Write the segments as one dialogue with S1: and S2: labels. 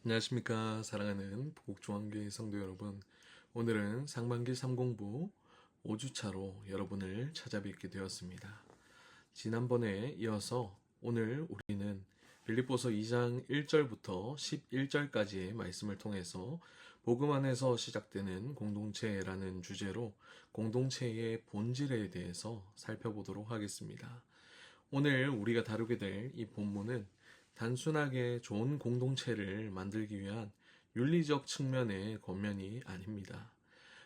S1: 안녕하십니까. 사랑하는 북국중앙교회 성도 여러분. 오늘은 상반기 3공부 5주차로 여러분을 찾아뵙게 되었습니다. 지난번에 이어서 오늘 우리는 빌립보서 2장 1절부터 11절까지의 말씀을 통해서 복음 안에서 시작되는 공동체라는 주제로 공동체의 본질에 대해서 살펴보도록 하겠습니다. 오늘 우리가 다루게 될 이 본문은 단순하게 좋은 공동체를 만들기 위한 윤리적 측면의 권면이 아닙니다.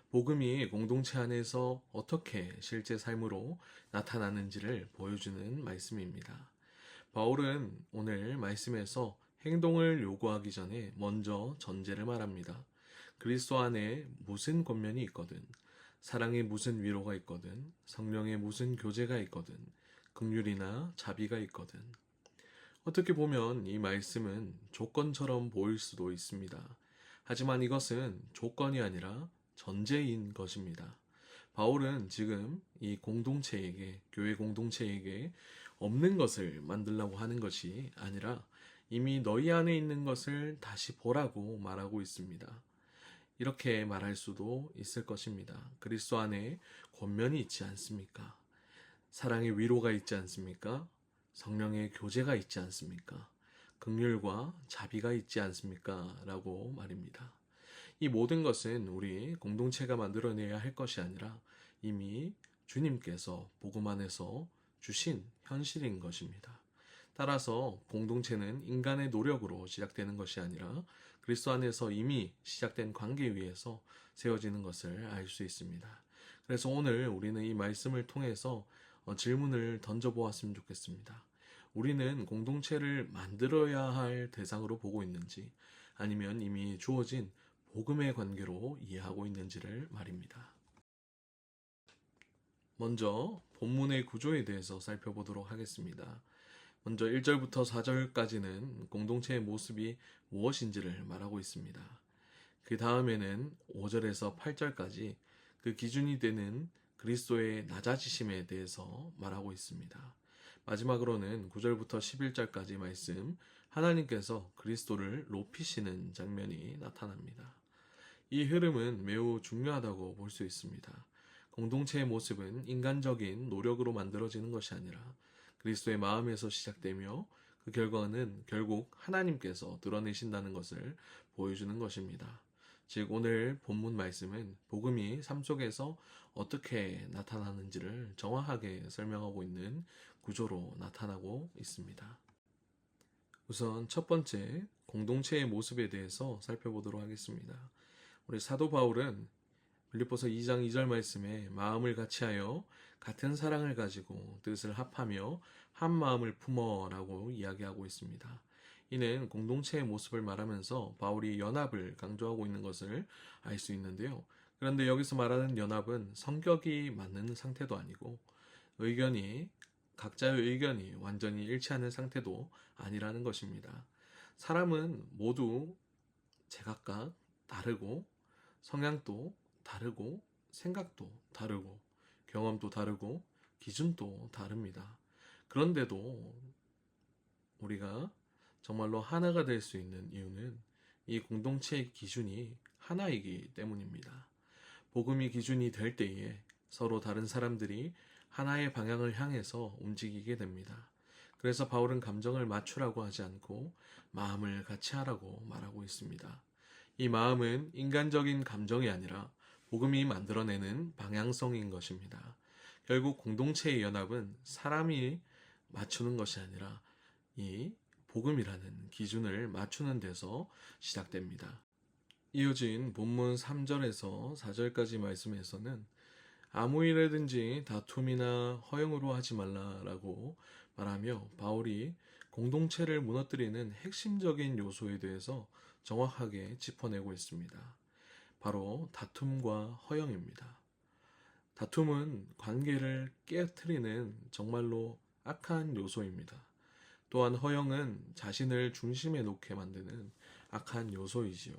S1: 복음이 공동체 안에서 어떻게 실제 삶으로 나타나는지를 보여주는 말씀입니다. 바울은 오늘 말씀에서 행동을 요구하기 전에 먼저 전제를 말합니다. 그리스도 안에 무슨 권면이 있거든, 사랑에 무슨 위로가 있거든, 성령에 무슨 교제가 있거든, 긍휼이나 자비가 있거든. 어떻게 보면 이 말씀은 조건처럼 보일 수도 있습니다. 하지만 이것은 조건이 아니라 전제인 것입니다. 바울은 지금 이 공동체에게, 교회 공동체에게 없는 것을 만들려고 하는 것이 아니라 이미 너희 안에 있는 것을 다시 보라고 말하고 있습니다. 이렇게 말할 수도 있을 것입니다. 그리스도 안에 권면이 있지 않습니까? 사랑의 위로가 있지 않습니까? 성령의 교제가 있지 않습니까? 긍휼과 자비가 있지 않습니까? 라고 말입니다. 이 모든 것은 우리 공동체가 만들어내야 할 것이 아니라 이미 주님께서 복음 안에서 주신 현실인 것입니다. 따라서 공동체는 인간의 노력으로 시작되는 것이 아니라 그리스도 안에서 이미 시작된 관계 위에서 세워지는 것을 알 수 있습니다. 그래서 오늘 우리는 이 말씀을 통해서 질문을 던져보았으면 좋겠습니다. 우리는 공동체를 만들어야 할 대상으로 보고 있는지 아니면 이미 주어진 복음의 관계로 이해하고 있는지를 말입니다. 먼저 본문의 구조에 대해서 살펴보도록 하겠습니다. 먼저 1절부터 4절까지는 공동체의 모습이 무엇인지를 말하고 있습니다. 그 다음에는 5절에서 8절까지 그 기준이 되는 그리스도의 낮아지심에 대해서 말하고 있습니다. 마지막으로는 9절부터 11절까지 말씀, 하나님께서 그리스도를 높이시는 장면이 나타납니다. 이 흐름은 매우 중요하다고 볼 수 있습니다. 공동체의 모습은 인간적인 노력으로 만들어지는 것이 아니라 그리스도의 마음에서 시작되며 그 결과는 결국 하나님께서 드러내신다는 것을 보여주는 것입니다. 즉 오늘 본문 말씀은 복음이 삶 속에서 어떻게 나타나는지를 정확하게 설명하고 있는 구조로 나타나고 있습니다. 우선 첫 번째 공동체의 모습에 대해서 살펴보도록 하겠습니다. 우리 사도 바울은 빌립보서 2장 2절 말씀에 마음을 같이하여 같은 사랑을 가지고 뜻을 합하며 한 마음을 품어라고 이야기하고 있습니다. 이는 공동체의 모습을 말하면서 바울이 연합을 강조하고 있는 것을 알 수 있는데요. 그런데 여기서 말하는 연합은 성격이 맞는 상태도 아니고 각자의 의견이 완전히 일치하는 상태도 아니라는 것입니다. 사람은 모두 제각각 다르고 성향도 다르고 생각도 다르고 경험도 다르고 기준도 다릅니다. 그런데도 우리가 정말로 하나가 될 수 있는 이유는 이 공동체의 기준이 하나이기 때문입니다. 복음이 기준이 될 때에 서로 다른 사람들이 하나의 방향을 향해서 움직이게 됩니다. 그래서 바울은 감정을 맞추라고 하지 않고 마음을 같이 하라고 말하고 있습니다. 이 마음은 인간적인 감정이 아니라 복음이 만들어내는 방향성인 것입니다. 결국 공동체의 연합은 사람이 맞추는 것이 아니라 이 복음이라는 기준을 맞추는 데서 시작됩니다. 이어진 본문 3절에서 4절까지 말씀에서는 아무 일에든지 다툼이나 허영으로 하지 말라라고 말하며 바울이 공동체를 무너뜨리는 핵심적인 요소에 대해서 정확하게 짚어내고 있습니다. 바로 다툼과 허영입니다. 다툼은 관계를 깨트리는 정말로 악한 요소입니다. 또한 허영은 자신을 중심에 놓게 만드는 악한 요소이지요.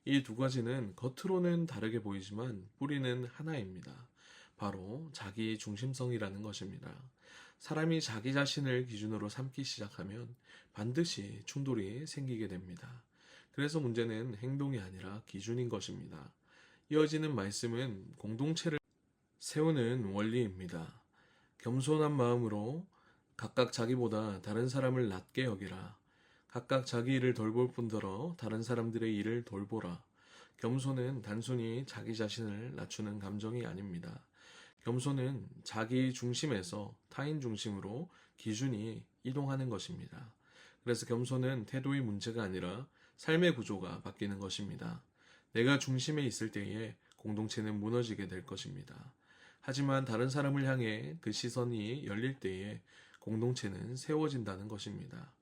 S1: 이 두 가지는 겉으로는 다르게 보이지만 뿌리는 하나입니다. 바로 자기 중심성이라는 것입니다. 사람이 자기 자신을 기준으로 삼기 시작하면 반드시 충돌이 생기게 됩니다. 그래서 문제는 행동이 아니라 기준인 것입니다. 이어지는 말씀은 공동체를 세우는 원리입니다. 겸손한 마음으로 각각 자기보다 다른 사람을 낮게 여기라. 각각 자기 일을 돌볼 뿐더러 다른 사람들의 일을 돌보라. 겸손은 단순히 자기 자신을 낮추는 감정이 아닙니다. 겸손은 자기 중심에서 타인 중심으로 기준이 이동하는 것입니다. 그래서 겸손은 태도의 문제가 아니라 삶의 구조가 바뀌는 것입니다. 내가 중심에 있을 때에 공동체는 무너지게 될 것입니다. 하지만 다른 사람을 향해 그 시선이 열릴 때에 공동체는 세워진다는 것입니다.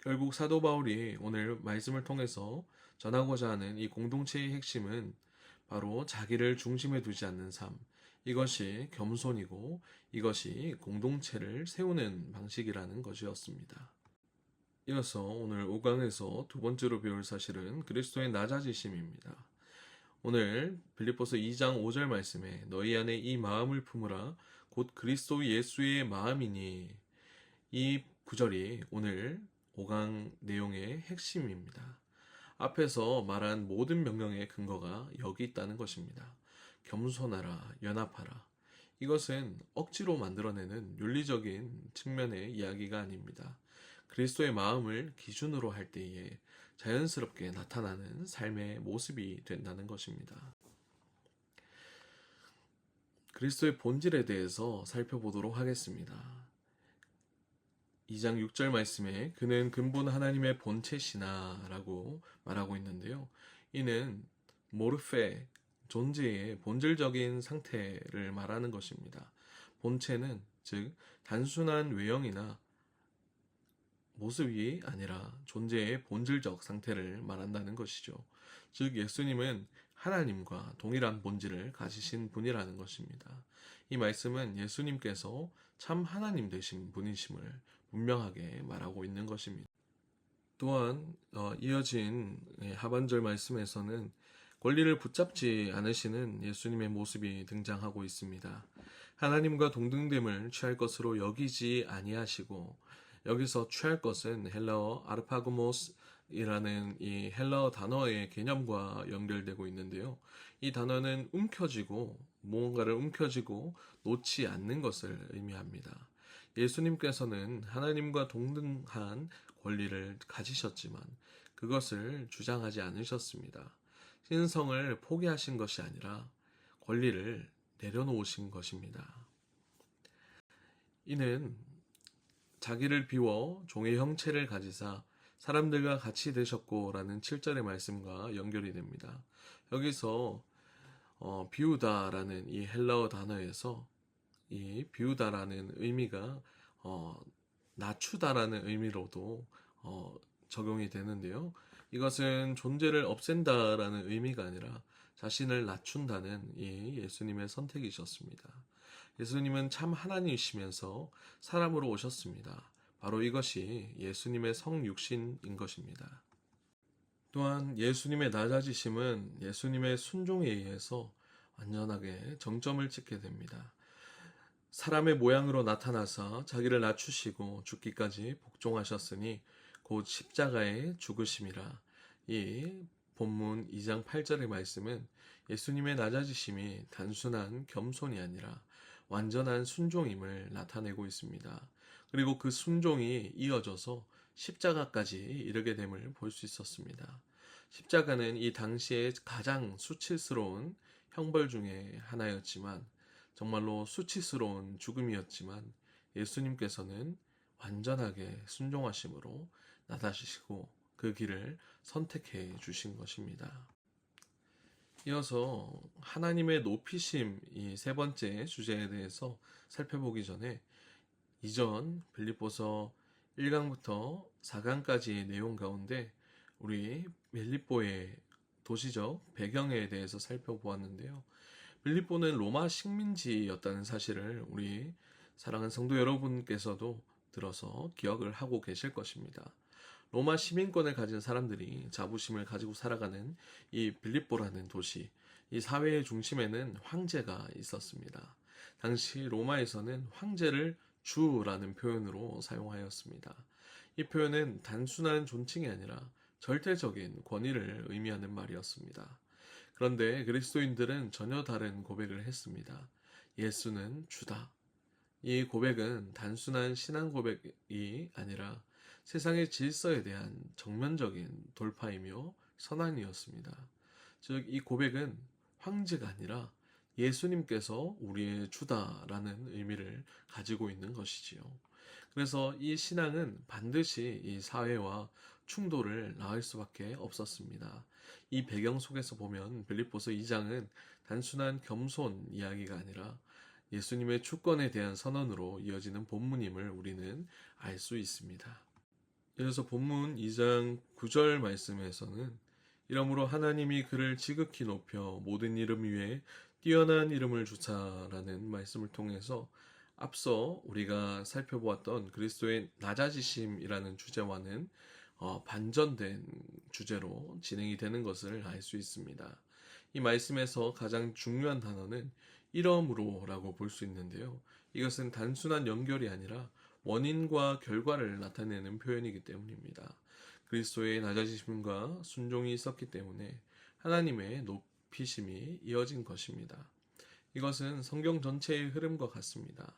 S1: 결국 사도 바울이 오늘 말씀을 통해서 전하고자 하는 이 공동체의 핵심은 바로 자기를 중심에 두지 않는 삶, 이것이 겸손이고 이것이 공동체를 세우는 방식이라는 것이었습니다. 이어서 오늘 5강에서 두 번째로 배울 사실은 그리스도의 낮아지심입니다. 오늘 빌립보서 2장 5절 말씀에 너희 안에 이 마음을 품으라 곧 그리스도 예수의 마음이니, 이 구절이 오늘 5강 내용의 핵심입니다. 앞에서 말한 모든 명령의 근거가 여기 있다는 것입니다. 겸손하라, 연합하라. 이것은 억지로 만들어내는 윤리적인 측면의 이야기가 아닙니다. 그리스도의 마음을 기준으로 할 때에 자연스럽게 나타나는 삶의 모습이 된다는 것입니다. 그리스도의 본질에 대해서 살펴보도록 하겠습니다. 2장 6절 말씀에 그는 근본 하나님의 본체시나 라고 말하고 있는데요. 이는 모르페, 존재의 본질적인 상태를 말하는 것입니다. 본체는 즉 단순한 외형이나 모습이 아니라 존재의 본질적 상태를 말한다는 것이죠. 즉 예수님은 하나님과 동일한 본질을 가지신 분이라는 것입니다. 이 말씀은 예수님께서 참 하나님 되신 분이심을 분명하게 말하고 있는 것입니다. 또한 이어진 하반절 말씀에서는 권리를 붙잡지 않으시는 예수님의 모습이 등장하고 있습니다. 하나님과 동등됨을 취할 것으로 여기지 아니하시고, 여기서 취할 것은 헬라어 아르파고모스이라는 이 헬라어 단어의 개념과 연결되고 있는데요. 이 단어는 움켜쥐고, 무언가를 움켜쥐고 놓지 않는 것을 의미합니다. 예수님께서는 하나님과 동등한 권리를 가지셨지만 그것을 주장하지 않으셨습니다. 신성을 포기하신 것이 아니라 권리를 내려놓으신 것입니다. 이는 자기를 비워 종의 형체를 가지사 사람들과 같이 되셨고 라는 7절의 말씀과 연결이 됩니다. 여기서 비우다라는 이 헬라어 단어에서 이 비우다라는 의미가 낮추다라는 의미로도 적용이 되는데요. 이것은 존재를 없앤다라는 의미가 아니라 자신을 낮춘다는 이 예수님의 선택이셨습니다. 예수님은 참 하나님이시면서 사람으로 오셨습니다. 바로 이것이 예수님의 성육신인 것입니다. 또한 예수님의 낮아지심은 예수님의 순종에 의해서 완전하게 정점을 찍게 됩니다. 사람의 모양으로 나타나서 자기를 낮추시고 죽기까지 복종하셨으니 곧 십자가의 죽으심이라. 이 본문 2장 8절의 말씀은 예수님의 낮아지심이 단순한 겸손이 아니라 완전한 순종임을 나타내고 있습니다. 그리고 그 순종이 이어져서 십자가까지 이르게 됨을 볼 수 있었습니다. 십자가는 이 당시에 가장 수치스러운 형벌 중에 하나였지만, 정말로 수치스러운 죽음이었지만 예수님께서는 완전하게 순종하심으로 낮아지시고 그 길을 선택해 주신 것입니다. 이어서 하나님의 높이심, 이 세 번째 주제에 대해서 살펴보기 전에 이전 빌립보서 1강부터 4강까지의 내용 가운데 우리 빌립보의 도시적 배경에 대해서 살펴보았는데요. 빌립보는 로마 식민지였다는 사실을 우리 사랑하는 성도 여러분께서도 들어서 기억을 하고 계실 것입니다. 로마 시민권을 가진 사람들이 자부심을 가지고 살아가는 이 빌립보라는 도시, 이 사회의 중심에는 황제가 있었습니다. 당시 로마에서는 황제를 주라는 표현으로 사용하였습니다. 이 표현은 단순한 존칭이 아니라 절대적인 권위를 의미하는 말이었습니다. 그런데 그리스도인들은 전혀 다른 고백을 했습니다. 예수는 주다. 이 고백은 단순한 신앙 고백이 아니라 세상의 질서에 대한 정면적인 돌파이며 선언이었습니다. 즉, 이 고백은 황제가 아니라 예수님께서 우리의 주다라는 의미를 가지고 있는 것이지요. 그래서 이 신앙은 반드시 이 사회와 충돌을 낳을 수밖에 없었습니다. 이 배경 속에서 보면 빌립보서 2장은 단순한 겸손 이야기가 아니라 예수님의 주권에 대한 선언으로 이어지는 본문임을 우리는 알 수 있습니다. 이어서 본문 2장 9절 말씀에서는 이러므로 하나님이 그를 지극히 높여 모든 이름 위에 뛰어난 이름을 주사라는 말씀을 통해서 앞서 우리가 살펴보았던 그리스도의 낮아지심이라는 주제와는 반전된 주제로 진행이 되는 것을 알 수 있습니다. 이 말씀에서 가장 중요한 단어는 이러므로라고 볼 수 있는데요. 이것은 단순한 연결이 아니라 원인과 결과를 나타내는 표현이기 때문입니다. 그리스도의 낮아지심과 순종이 있었기 때문에 하나님의 높이심이 이어진 것입니다. 이것은 성경 전체의 흐름과 같습니다.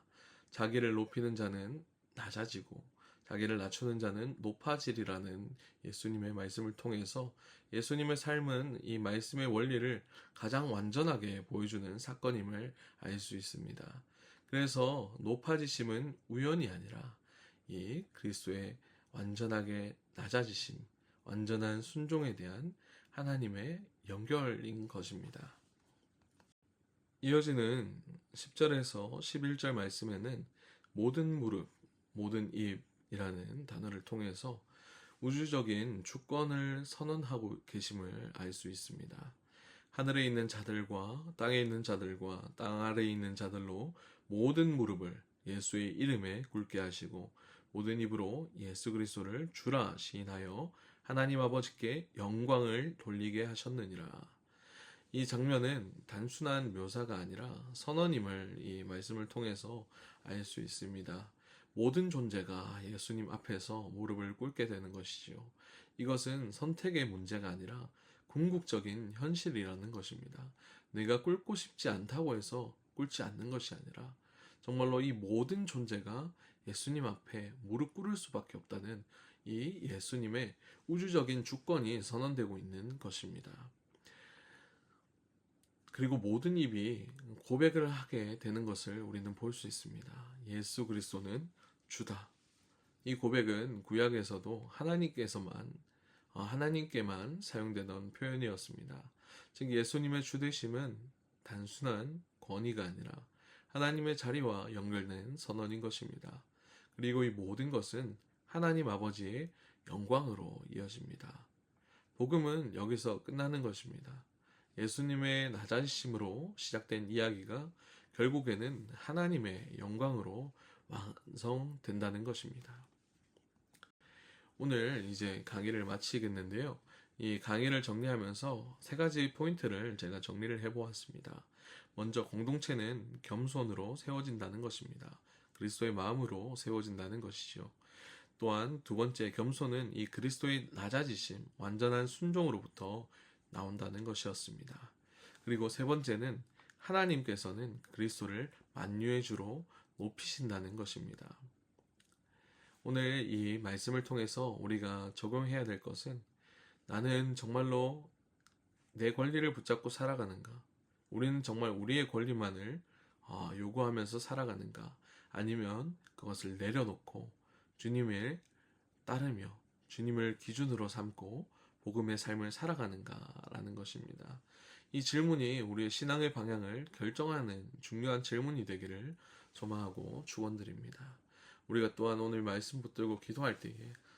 S1: 자기를 높이는 자는 낮아지고 자기를 낮추는 자는 높아지리라는 예수님의 말씀을 통해서 예수님의 삶은 이 말씀의 원리를 가장 완전하게 보여주는 사건임을 알 수 있습니다. 그래서 높아지심은 우연이 아니라 이 그리스도의 완전하게 낮아지심, 완전한 순종에 대한 하나님의 연결인 것입니다. 이어지는 10절에서 11절 말씀에는 모든 무릎, 모든 입이라는 단어를 통해서 우주적인 주권을 선언하고 계심을 알 수 있습니다. 하늘에 있는 자들과 땅에 있는 자들과 땅 아래에 있는 자들로 모든 무릎을 예수의 이름에 꿇게 하시고 모든 입으로 예수 그리스도를 주라 시인하여 하나님 아버지께 영광을 돌리게 하셨느니라. 이 장면은 단순한 묘사가 아니라 선언임을 이 말씀을 통해서 알 수 있습니다. 모든 존재가 예수님 앞에서 무릎을 꿇게 되는 것이지요. 이것은 선택의 문제가 아니라 궁극적인 현실이라는 것입니다. 내가 꿇고 싶지 않다고 해서 꿇지 않는 것이 아니라 정말로 이 모든 존재가 예수님 앞에 무릎 꿇을 수밖에 없다는 이 예수님의 우주적인 주권이 선언되고 있는 것입니다. 그리고 모든 입이 고백을 하게 되는 것을 우리는 볼 수 있습니다. 예수 그리스도는 주다. 이 고백은 구약에서도 하나님께만 사용되던 표현이었습니다. 즉 예수님의 주되심은 단순한 권위가 아니라 하나님의 자리와 연결된 선언인 것입니다. 그리고 이 모든 것은 하나님 아버지의 영광으로 이어집니다. 복음은 여기서 끝나는 것입니다. 예수님의 낮아지심으로 시작된 이야기가 결국에는 하나님의 영광으로 완성된다는 것입니다. 오늘 이제 강의를 마치겠는데요. 이 강의를 정리하면서 세 가지 포인트를 제가 정리를 해보았습니다. 먼저 공동체는 겸손으로 세워진다는 것입니다. 그리스도의 마음으로 세워진다는 것이죠. 또한 두 번째, 겸손은 이 그리스도의 낮아지심, 완전한 순종으로부터 나온다는 것이었습니다. 그리고 세 번째는 하나님께서는 그리스도를 만유의 주로 높이신다는 것입니다. 오늘 이 말씀을 통해서 우리가 적용해야 될 것은 나는 정말로 내 권리를 붙잡고 살아가는가? 우리는 정말 우리의 권리만을 요구하면서 살아가는가? 아니면 그것을 내려놓고 주님을 따르며 주님을 기준으로 삼고 복음의 삶을 살아가는가라는 것입니다. 이 질문이 우리의 신앙의 방향을 결정하는 중요한 질문이 되기를 소망하고 축원드립니다. 우리가 또한 오늘 말씀 붙들고 기도할 때에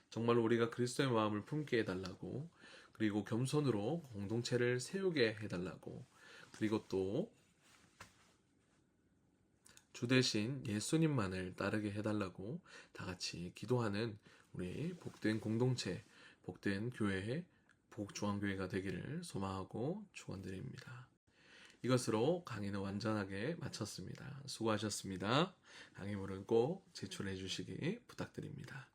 S1: 정말로 우리가 그리스도의 마음을 품게 해달라고, 그리고 겸손으로 공동체를 세우게 해달라고, 그리고 또 주 대신 예수님만을 따르게 해달라고 다 같이 기도하는 우리 복된 공동체, 복된 교회의 복중앙교회가 되기를 소망하고 축원드립니다. 이것으로 강의는 완전하게 마쳤습니다. 수고하셨습니다. 강의물은 꼭 제출해 주시기 부탁드립니다.